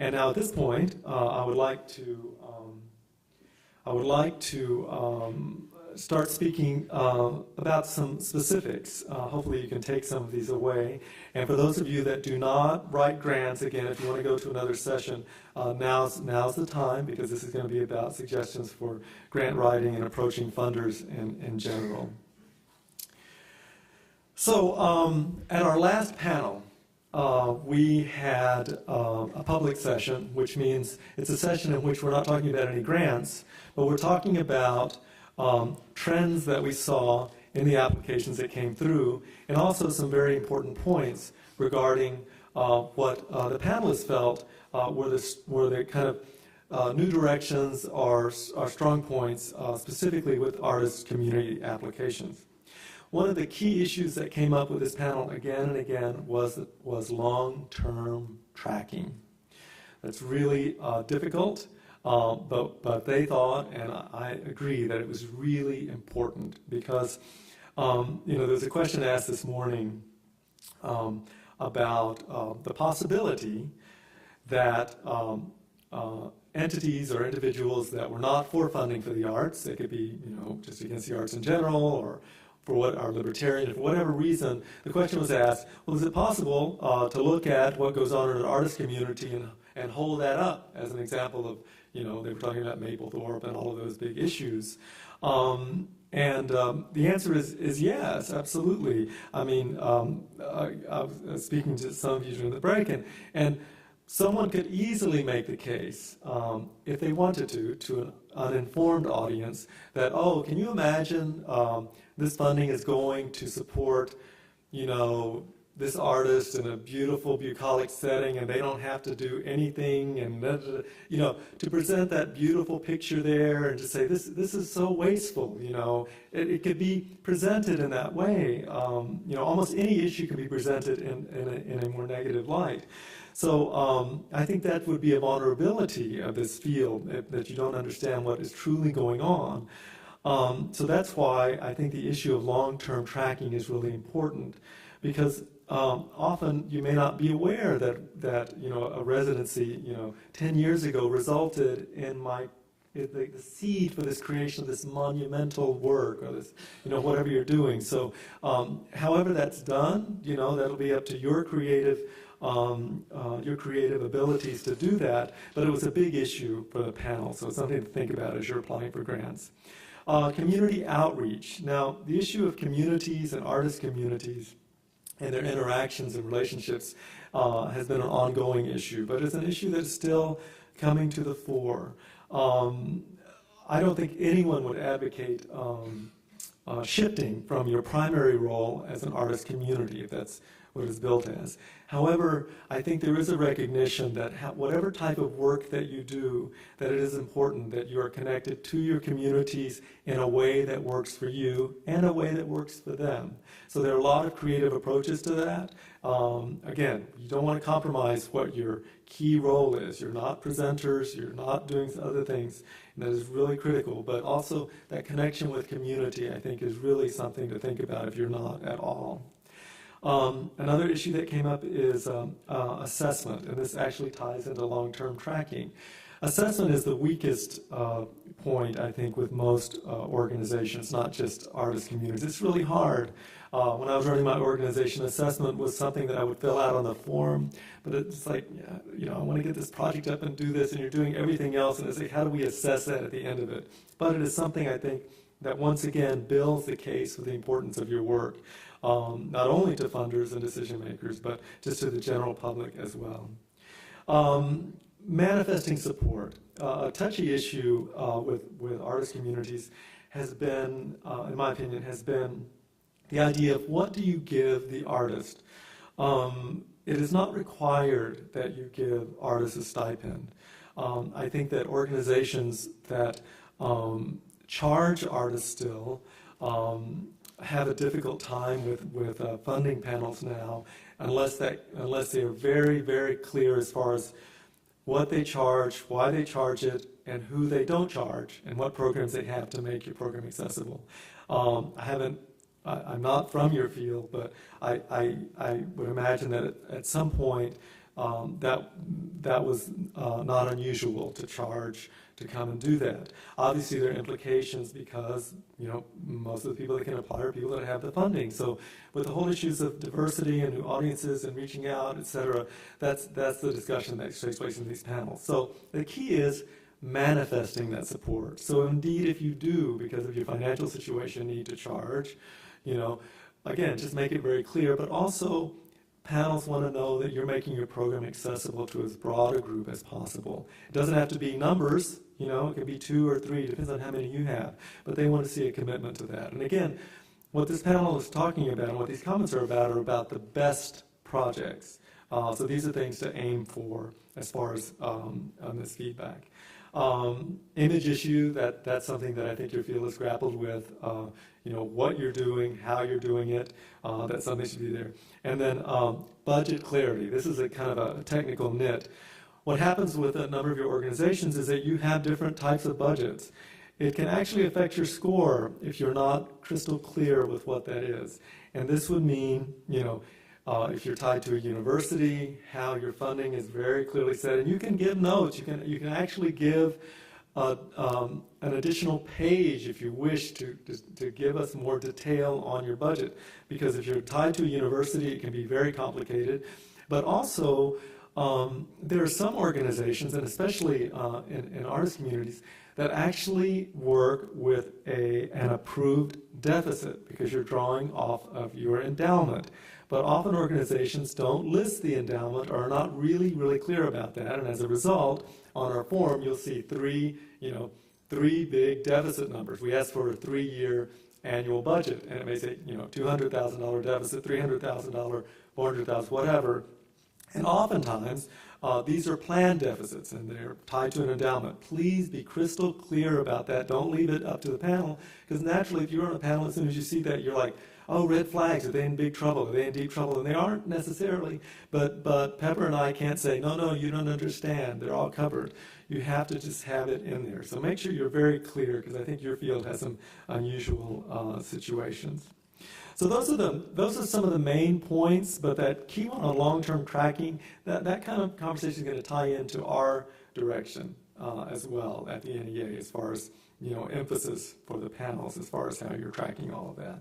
And now at this point, I would like to start speaking about some specifics. Hopefully you can take some of these away. And for those of you that do not write grants, again, if you want to go to another session, now's the time, because this is going to be about suggestions for grant writing and approaching funders in general. So at our last panel, we had a public session, which means it's a session in which we're not talking about any grants, but we're talking about trends that we saw in the applications that came through, and also some very important points regarding what the panelists felt were the kind of new directions or strong points, specifically with artist community applications. One of the key issues that came up with this panel again and again was long-term tracking. That's really difficult, but they thought, and I agree, that it was really important because, there was a question asked this morning about the possibility that entities or individuals that were not for funding for the arts, they could be, just against the arts in general, or for what are libertarian, for whatever reason, the question was asked, well, is it possible to look at what goes on in an artist community and hold that up as an example of, they were talking about Mapplethorpe and all of those big issues. The answer is yes, absolutely. I mean, I was speaking to some of you during the break, and someone could easily make the case, if they wanted to an uninformed audience, that, oh, can you imagine this funding is going to support, this artist in a beautiful bucolic setting, and they don't have to do anything, and to present that beautiful picture there, and to say this is so wasteful. It could be presented in that way. Almost any issue can be presented in a more negative light. So I think that would be a vulnerability of this field, that you don't understand what is truly going on. So that's why I think the issue of long-term tracking is really important, because often you may not be aware that a residency 10 years ago resulted in the seed for this creation of this monumental work, or this whatever you're doing. So however that's done, that'll be up to your creative abilities to do that, but it was a big issue for the panel, so it's something to think about as you're applying for grants. Community outreach. Now, the issue of communities and artist communities and their interactions and relationships has been an ongoing issue, but it's an issue that's still coming to the fore. I don't think anyone would advocate shifting from your primary role as an artist community, if that's what it's built as. However, I think there is a recognition that whatever type of work that you do, that it is important that you are connected to your communities in a way that works for you and a way that works for them. So there are a lot of creative approaches to that. Again, you don't want to compromise what your key role is. You're not presenters, you're not doing other things, and that is really critical. But also that connection with community, I think, is really something to think about if you're not at all. Another issue that came up is assessment, and this actually ties into long-term tracking. Assessment is the weakest point, I think, with most organizations, not just artist communities. It's really hard. When I was running my organization, assessment was something that I would fill out on the form, but it's like, I want to get this project up and do this, and you're doing everything else, and it's like, how do we assess that at the end of it? But it is something, I think, that once again builds the case for the importance of your work. Not only to funders and decision makers, but just to the general public as well. Manifesting support. A touchy issue with artist communities has been, in my opinion, has been the idea of what do you give the artist. It is not required that you give artists a stipend. I think that organizations that charge artists still have a difficult time with funding panels now, unless they are very, very clear as far as what they charge, why they charge it, and who they don't charge, and what programs they have to make your program accessible. I'm not from your field, but I would imagine that at some point that was not unusual to charge to come and do that. Obviously, there are implications because, you know, most of the people that can apply are people that have the funding. So with the whole issues of diversity and new audiences and reaching out, et cetera, that's the discussion that takes place in these panels. So the key is manifesting that support. So indeed, if you do, because of your financial situation, need to charge, you know, again, just make it very clear, but also panels want to know that you're making your program accessible to as broad a group as possible. It doesn't have to be numbers, you know, it can be 2 or 3, depends on how many you have, but they want to see a commitment to that. And again, what this panel is talking about and what these comments are about the best projects. So these are things to aim for as far as on this feedback. Image issue, that's something that I think your field has grappled with. You know, what you're doing, how you're doing it, that's something that should be there. And then budget clarity. This is a kind of a technical nit. What happens with a number of your organizations is that you have different types of budgets. It can actually affect your score if you're not crystal clear with what that is. And this would mean, you know, if you're tied to a university, how your funding is very clearly set. And you can give notes. You can actually give an additional page if you wish to give us more detail on your budget. Because if you're tied to a university, it can be very complicated. But also, there are some organizations, and especially in artist communities, that actually work with an approved deficit because you're drawing off of your endowment. But often organizations don't list the endowment or are not really, really clear about that. And as a result, on our form, you'll see three big deficit numbers. We ask for a 3-year annual budget, and it may say, you know, $200,000 deficit, $300,000, $400,000, whatever. And oftentimes, these are planned deficits, and they're tied to an endowment. Please be crystal clear about that. Don't leave it up to the panel, because naturally, if you're on a panel, as soon as you see that, you're like, oh, red flags, are they in big trouble? Are they in deep trouble? And they aren't necessarily, but Pepper and I can't say, no, you don't understand. They're all covered. You have to just have it in there. So make sure you're very clear, because I think your field has some unusual situations. So those are some of the main points, but that key one on long-term tracking, that kind of conversation is going to tie into our direction as well at the NEA as far as, you know, emphasis for the panels as far as how you're tracking all of that.